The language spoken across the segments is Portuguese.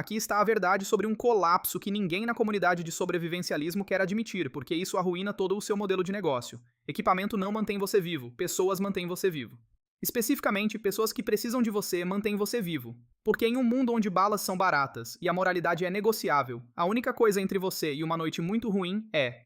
Aqui está a verdade sobre um colapso que ninguém na comunidade de sobrevivencialismo quer admitir, porque isso arruína todo o seu modelo de negócio. Equipamento não mantém você vivo, pessoas mantêm você vivo. Especificamente, pessoas que precisam de você mantêm você vivo. Porque em um mundo onde balas são baratas e a moralidade é negociável, a única coisa entre você e uma noite muito ruim é: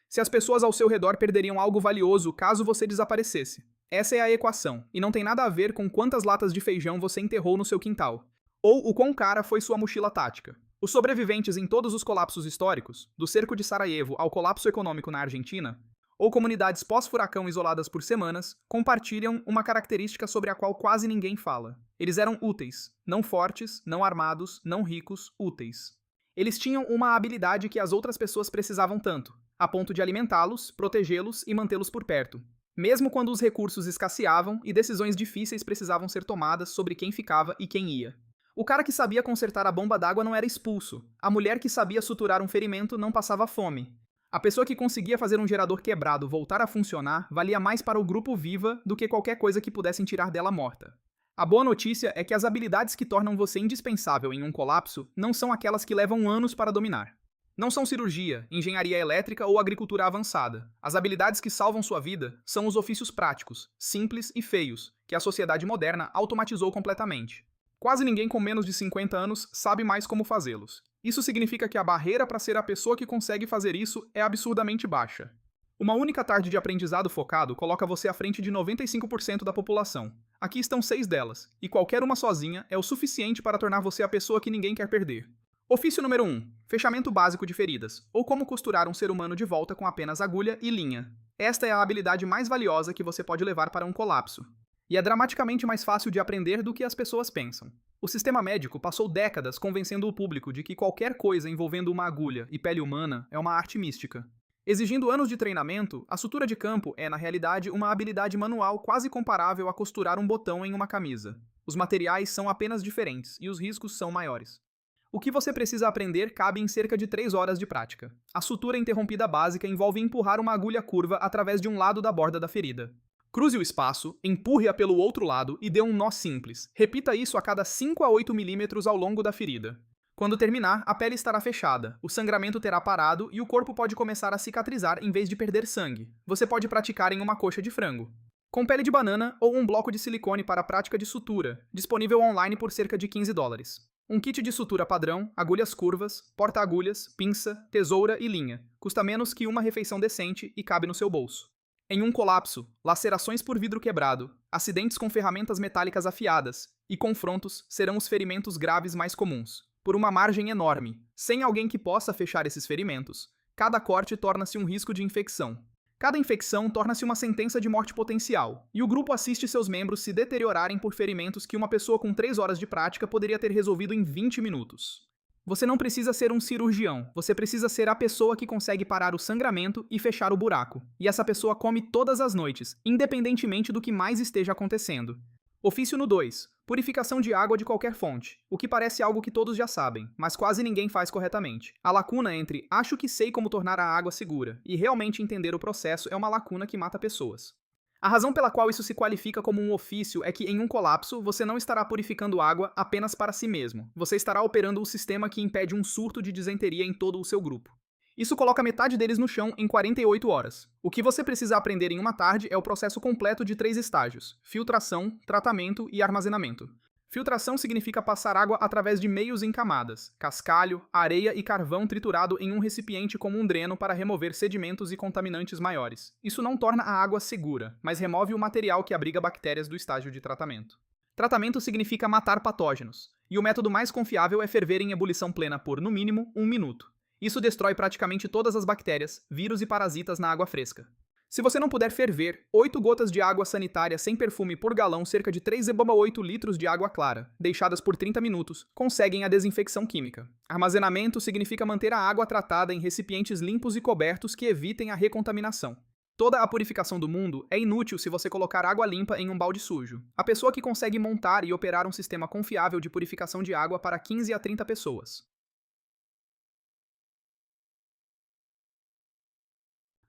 se as pessoas ao seu redor perderiam algo valioso caso você desaparecesse. Essa é a equação, e não tem nada a ver com quantas latas de feijão você enterrou no seu quintal, ou o quão cara foi sua mochila tática. Os sobreviventes em todos os colapsos históricos, do cerco de Sarajevo ao colapso econômico na Argentina, ou comunidades pós-furacão isoladas por semanas, compartilham uma característica sobre a qual quase ninguém fala. Eles eram úteis, não fortes, não armados, não ricos, úteis. Eles tinham uma habilidade que as outras pessoas precisavam tanto, a ponto de alimentá-los, protegê-los e mantê-los por perto. Mesmo quando os recursos escasseavam e decisões difíceis precisavam ser tomadas sobre quem ficava e quem ia. O cara que sabia consertar a bomba d'água não era expulso. A mulher que sabia suturar um ferimento não passava fome. A pessoa que conseguia fazer um gerador quebrado voltar a funcionar valia mais para o grupo viva do que qualquer coisa que pudessem tirar dela morta. A boa notícia é que as habilidades que tornam você indispensável em um colapso não são aquelas que levam anos para dominar. Não são cirurgia, engenharia elétrica ou agricultura avançada. As habilidades que salvam sua vida são os ofícios práticos, simples e feios, que a sociedade moderna automatizou completamente. Quase ninguém com menos de 50 anos sabe mais como fazê-los. Isso significa que a barreira para ser a pessoa que consegue fazer isso é absurdamente baixa. Uma única tarde de aprendizado focado coloca você à frente de 95% da população. Aqui estão 6 delas, e qualquer uma sozinha é o suficiente para tornar você a pessoa que ninguém quer perder. Ofício número 1. Fechamento básico de feridas, ou como costurar um ser humano de volta com apenas agulha e linha. Esta é a habilidade mais valiosa que você pode levar para um colapso. E é dramaticamente mais fácil de aprender do que as pessoas pensam. O sistema médico passou décadas convencendo o público de que qualquer coisa envolvendo uma agulha e pele humana é uma arte mística. Exigindo anos de treinamento, a sutura de campo é, na realidade, uma habilidade manual quase comparável a costurar um botão em uma camisa. Os materiais são apenas diferentes e os riscos são maiores. O que você precisa aprender cabe em cerca de 3 horas de prática. A sutura interrompida básica envolve empurrar uma agulha curva através de um lado da borda da ferida. Cruze o espaço, empurre-a pelo outro lado e dê um nó simples. Repita isso a cada 5 a 8 milímetros ao longo da ferida. Quando terminar, a pele estará fechada, o sangramento terá parado e o corpo pode começar a cicatrizar em vez de perder sangue. Você pode praticar em uma coxa de frango, com pele de banana ou um bloco de silicone para a prática de sutura, disponível online por cerca de $15. Um kit de sutura padrão, agulhas curvas, porta-agulhas, pinça, tesoura e linha. Custa menos que uma refeição decente e cabe no seu bolso. Em um colapso, lacerações por vidro quebrado, acidentes com ferramentas metálicas afiadas e confrontos serão os ferimentos graves mais comuns. Por uma margem enorme, sem alguém que possa fechar esses ferimentos, cada corte torna-se um risco de infecção. Cada infecção torna-se uma sentença de morte potencial, e o grupo assiste seus membros se deteriorarem por ferimentos que uma pessoa com 3 horas de prática poderia ter resolvido em 20 minutos. Você não precisa ser um cirurgião, você precisa ser a pessoa que consegue parar o sangramento e fechar o buraco. E essa pessoa come todas as noites, independentemente do que mais esteja acontecendo. Ofício no 2. Purificação de água de qualquer fonte, o que parece algo que todos já sabem, mas quase ninguém faz corretamente. A lacuna entre acho que sei como tornar a água segura e realmente entender o processo é uma lacuna que mata pessoas. A razão pela qual isso se qualifica como um ofício é que em um colapso você não estará purificando água apenas para si mesmo, você estará operando o sistema que impede um surto de disenteria em todo o seu grupo. Isso coloca metade deles no chão em 48 horas. O que você precisa aprender em uma tarde é o processo completo de 3 estágios: filtração, tratamento e armazenamento. Filtração significa passar água através de meios em camadas, cascalho, areia e carvão triturado em um recipiente como um dreno para remover sedimentos e contaminantes maiores. Isso não torna a água segura, mas remove o material que abriga bactérias do estágio de tratamento. Tratamento significa matar patógenos, e o método mais confiável é ferver em ebulição plena por, no mínimo, 1 minuto. Isso destrói praticamente todas as bactérias, vírus e parasitas na água fresca. Se você não puder ferver, 8 gotas de água sanitária sem perfume por galão, cerca de 3,8 litros de água clara, deixadas por 30 minutos, conseguem a desinfecção química. Armazenamento significa manter a água tratada em recipientes limpos e cobertos que evitem a recontaminação. Toda a purificação do mundo é inútil se você colocar água limpa em um balde sujo. A pessoa que consegue montar e operar um sistema confiável de purificação de água para 15 a 30 pessoas.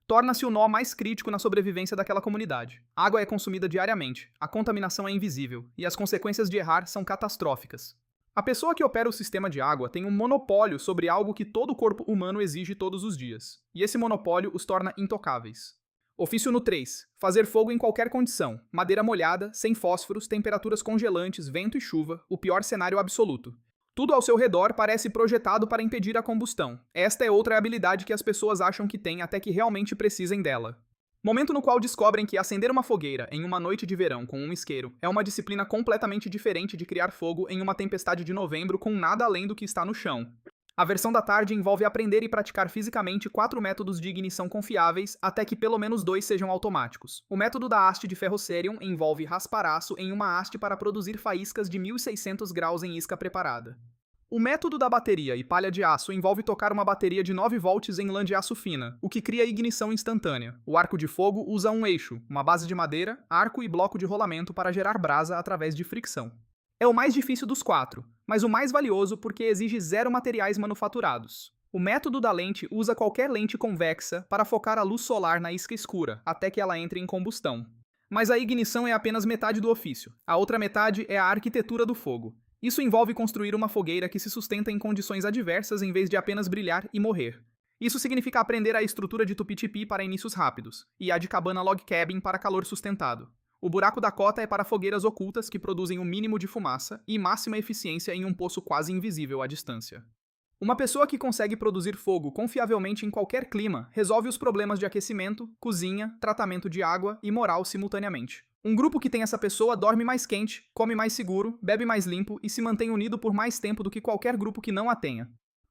torna-se o nó mais crítico na sobrevivência daquela comunidade. A água é consumida diariamente, a contaminação é invisível, e as consequências de errar são catastróficas. A pessoa que opera o sistema de água tem um monopólio sobre algo que todo o corpo humano exige todos os dias, e esse monopólio os torna intocáveis. Ofício no 3. Fazer fogo em qualquer condição. Madeira molhada, sem fósforos, temperaturas congelantes, vento e chuva, o pior cenário absoluto. Tudo ao seu redor parece projetado para impedir a combustão. Esta é outra habilidade que as pessoas acham que têm até que realmente precisem dela. Momento no qual descobrem que acender uma fogueira em uma noite de verão com um isqueiro é uma disciplina completamente diferente de criar fogo em uma tempestade de novembro com nada além do que está no chão. A versão da tarde envolve aprender e praticar fisicamente 4 métodos de ignição confiáveis até que pelo menos 2 sejam automáticos. O método da haste de ferrocerium envolve raspar aço em uma haste para produzir faíscas de 1600 graus em isca preparada. O método da bateria e palha de aço envolve tocar uma bateria de 9 volts em lã de aço fina, o que cria ignição instantânea. O arco de fogo usa um eixo, uma base de madeira, arco e bloco de rolamento para gerar brasa através de fricção. É o mais difícil dos 4, mas o mais valioso porque exige 0 materiais manufaturados. O método da lente usa qualquer lente convexa para focar a luz solar na isca escura, até que ela entre em combustão. Mas a ignição é apenas metade do ofício. A outra metade é a arquitetura do fogo. Isso envolve construir uma fogueira que se sustenta em condições adversas em vez de apenas brilhar e morrer. Isso significa aprender a estrutura de tupitipi para inícios rápidos, e a de cabana log cabin para calor sustentado. O buraco da cota é para fogueiras ocultas que produzem o mínimo de fumaça e máxima eficiência em um poço quase invisível à distância. Uma pessoa que consegue produzir fogo confiavelmente em qualquer clima resolve os problemas de aquecimento, cozinha, tratamento de água e moral simultaneamente. Um grupo que tem essa pessoa dorme mais quente, come mais seguro, bebe mais limpo e se mantém unido por mais tempo do que qualquer grupo que não a tenha.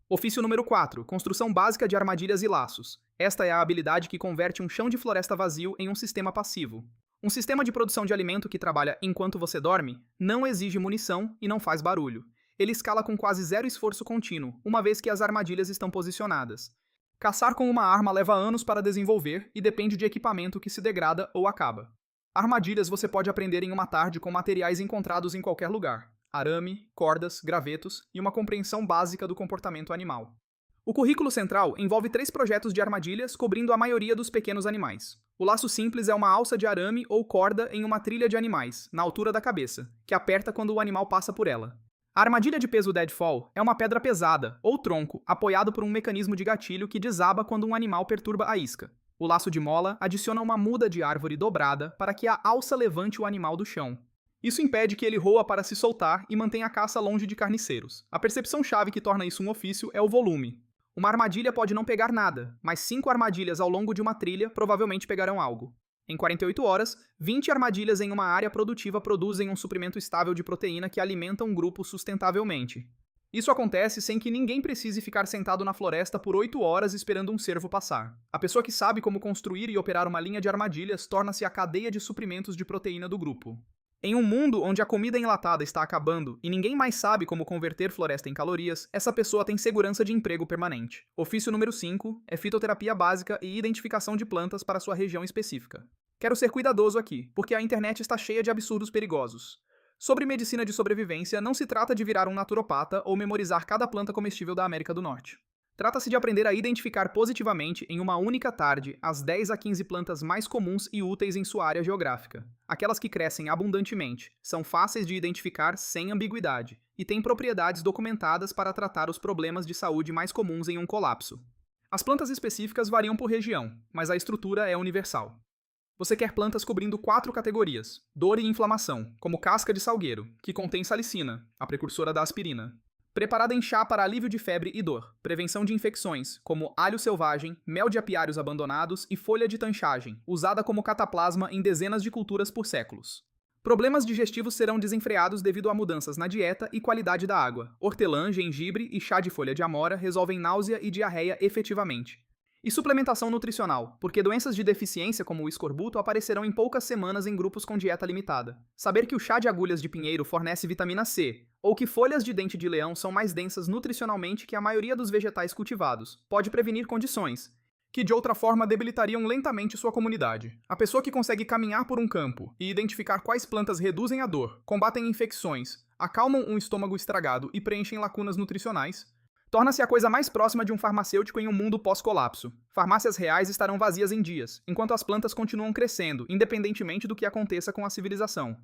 Ofício número 4. Construção básica de armadilhas e laços. Esta é a habilidade que converte um chão de floresta vazio em um sistema passivo. Um sistema de produção de alimento que trabalha enquanto você dorme não exige munição e não faz barulho. Ele escala com quase 0 esforço contínuo, uma vez que as armadilhas estão posicionadas. Caçar com uma arma leva anos para desenvolver e depende de equipamento que se degrada ou acaba. Armadilhas você pode aprender em uma tarde com materiais encontrados em qualquer lugar: arame, cordas, gravetos e uma compreensão básica do comportamento animal. O currículo central envolve 3 projetos de armadilhas cobrindo a maioria dos pequenos animais. O laço simples é uma alça de arame ou corda em uma trilha de animais, na altura da cabeça, que aperta quando o animal passa por ela. A armadilha de peso deadfall é uma pedra pesada, ou tronco, apoiado por um mecanismo de gatilho que desaba quando um animal perturba a isca. O laço de mola adiciona uma muda de árvore dobrada para que a alça levante o animal do chão. Isso impede que ele roa para se soltar e mantém a caça longe de carniceiros. A percepção-chave que torna isso um ofício é o volume. Uma armadilha pode não pegar nada, mas 5 armadilhas ao longo de uma trilha provavelmente pegarão algo. Em 48 horas, 20 armadilhas em uma área produtiva produzem um suprimento estável de proteína que alimenta um grupo sustentavelmente. Isso acontece sem que ninguém precise ficar sentado na floresta por 8 horas esperando um cervo passar. A pessoa que sabe como construir e operar uma linha de armadilhas torna-se a cadeia de suprimentos de proteína do grupo. Em um mundo onde a comida enlatada está acabando e ninguém mais sabe como converter floresta em calorias, essa pessoa tem segurança de emprego permanente. Ofício número 5 é fitoterapia básica e identificação de plantas para sua região específica. Quero ser cuidadoso aqui, porque a internet está cheia de absurdos perigosos. Sobre medicina de sobrevivência, não se trata de virar um naturopata ou memorizar cada planta comestível da América do Norte. Trata-se de aprender a identificar positivamente, em uma única tarde, as 10 a 15 plantas mais comuns e úteis em sua área geográfica. Aquelas que crescem abundantemente, são fáceis de identificar sem ambiguidade, e têm propriedades documentadas para tratar os problemas de saúde mais comuns em um colapso. As plantas específicas variam por região, mas a estrutura é universal. Você quer plantas cobrindo 4 categorias: dor e inflamação, como casca de salgueiro, que contém salicina, a precursora da aspirina. Preparada em chá para alívio de febre e dor. Prevenção de infecções, como alho selvagem, mel de apiários abandonados e folha de tanchagem, usada como cataplasma em dezenas de culturas por séculos. Problemas digestivos serão desenfreados devido a mudanças na dieta e qualidade da água. Hortelã, gengibre e chá de folha de amora resolvem náusea e diarreia efetivamente. E suplementação nutricional, porque doenças de deficiência como o escorbuto aparecerão em poucas semanas em grupos com dieta limitada. Saber que o chá de agulhas de pinheiro fornece vitamina C, ou que folhas de dente de leão são mais densas nutricionalmente que a maioria dos vegetais cultivados, pode prevenir condições que de outra forma debilitariam lentamente sua comunidade. A pessoa que consegue caminhar por um campo e identificar quais plantas reduzem a dor, combatem infecções, acalmam um estômago estragado e preenchem lacunas nutricionais, Torna-se a coisa mais próxima de um farmacêutico em um mundo pós-colapso. Farmácias reais estarão vazias em dias, enquanto as plantas continuam crescendo, independentemente do que aconteça com a civilização.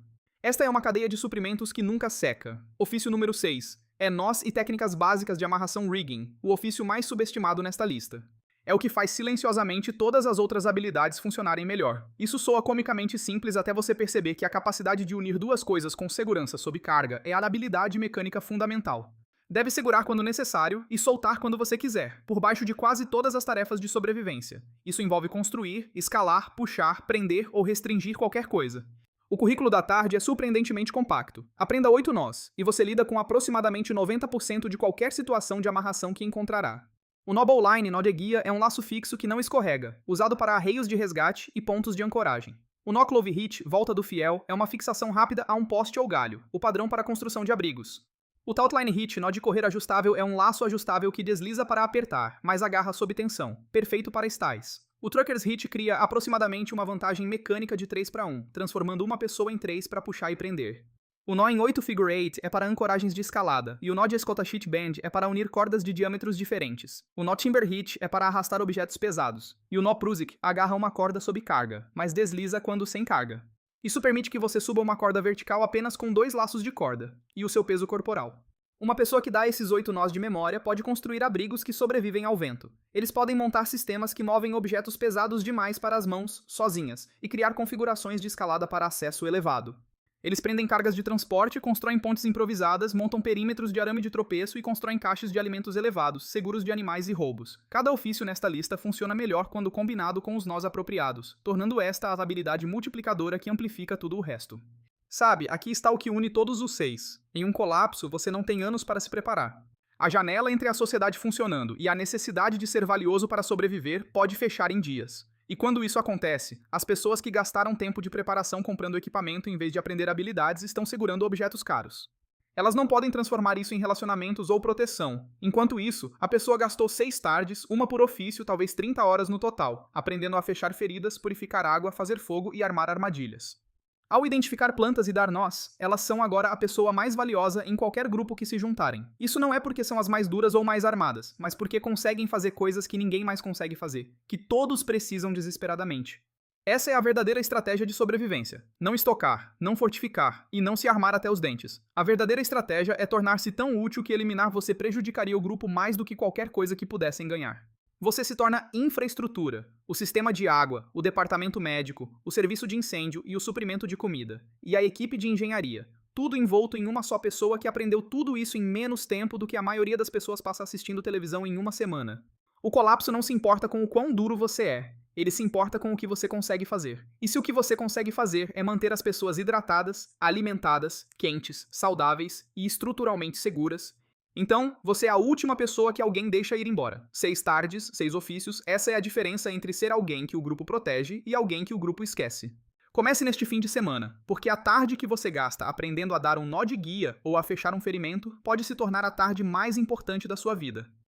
Esta é uma cadeia de suprimentos que nunca seca. Ofício número 6. É nós e técnicas básicas de amarração rigging, o ofício mais subestimado nesta lista. É o que faz silenciosamente todas as outras habilidades funcionarem melhor. Isso soa comicamente simples até você perceber que a capacidade de unir duas coisas com segurança sob carga é a habilidade mecânica fundamental. Deve segurar quando necessário e soltar quando você quiser, por baixo de quase todas as tarefas de sobrevivência. Isso envolve construir, escalar, puxar, prender ou restringir qualquer coisa. O currículo da tarde é surpreendentemente compacto. Aprenda 8 nós, e você lida com aproximadamente 90% de qualquer situação de amarração que encontrará. O nó bowline, nó de guia, é um laço fixo que não escorrega, usado para arreios de resgate e pontos de ancoragem. O nó clove hitch, volta do fiel, é uma fixação rápida a um poste ou galho, o padrão para a construção de abrigos. O tautline hitch, nó de correr ajustável, é um laço ajustável que desliza para apertar, mas agarra sob tensão, perfeito para estais. O trucker's hitch cria aproximadamente uma vantagem mecânica de 3-1, transformando uma pessoa em 3 para puxar e prender. O nó em 8 figure 8 é para ancoragens de escalada, e o nó de escota sheet band é para unir cordas de diâmetros diferentes. O nó timber hitch é para arrastar objetos pesados, e o nó Prusik agarra uma corda sob carga, mas desliza quando sem carga. Isso permite que você suba uma corda vertical apenas com 2 laços de corda, e o seu peso corporal. Uma pessoa que dá esses 8 nós de memória pode construir abrigos que sobrevivem ao vento. Eles podem montar sistemas que movem objetos pesados demais para as mãos, sozinhas, e criar configurações de escalada para acesso elevado. Eles prendem cargas de transporte, constroem pontes improvisadas, montam perímetros de arame de tropeço e constroem caixas de alimentos elevados, seguros de animais e roubos. Cada ofício nesta lista funciona melhor quando combinado com os nós apropriados, tornando esta a habilidade multiplicadora que amplifica tudo o resto. Sabe, aqui está o que une todos os 6. Em um colapso, você não tem anos para se preparar. A janela entre a sociedade funcionando e a necessidade de ser valioso para sobreviver pode fechar em dias. E quando isso acontece, as pessoas que gastaram tempo de preparação comprando equipamento em vez de aprender habilidades estão segurando objetos caros. Elas não podem transformar isso em relacionamentos ou proteção. Enquanto isso, a pessoa gastou 6 tardes, uma por ofício, talvez 30 horas no total, aprendendo a fechar feridas, purificar água, fazer fogo e armar armadilhas. Ao identificar plantas e dar nós, elas são agora a pessoa mais valiosa em qualquer grupo que se juntarem. Isso não é porque são as mais duras ou mais armadas, mas porque conseguem fazer coisas que ninguém mais consegue fazer, que todos precisam desesperadamente. Essa é a verdadeira estratégia de sobrevivência. Não estocar, não fortificar e não se armar até os dentes. A verdadeira estratégia é tornar-se tão útil que eliminar você prejudicaria o grupo mais do que qualquer coisa que pudessem ganhar. Você se torna infraestrutura, o sistema de água, o departamento médico, o serviço de incêndio e o suprimento de comida, e a equipe de engenharia, tudo envolto em uma só pessoa que aprendeu tudo isso em menos tempo do que a maioria das pessoas passa assistindo televisão em uma semana. O colapso não se importa com o quão duro você é, ele se importa com o que você consegue fazer. E se o que você consegue fazer é manter as pessoas hidratadas, alimentadas, quentes, saudáveis e estruturalmente seguras, então, você é a última pessoa que alguém deixa ir embora. 6 tardes, 6 ofícios, essa é a diferença entre ser alguém que o grupo protege e alguém que o grupo esquece. Comece neste fim de semana, porque a tarde que você gasta aprendendo a dar um nó de guia ou a fechar um ferimento pode se tornar a tarde mais importante da sua vida.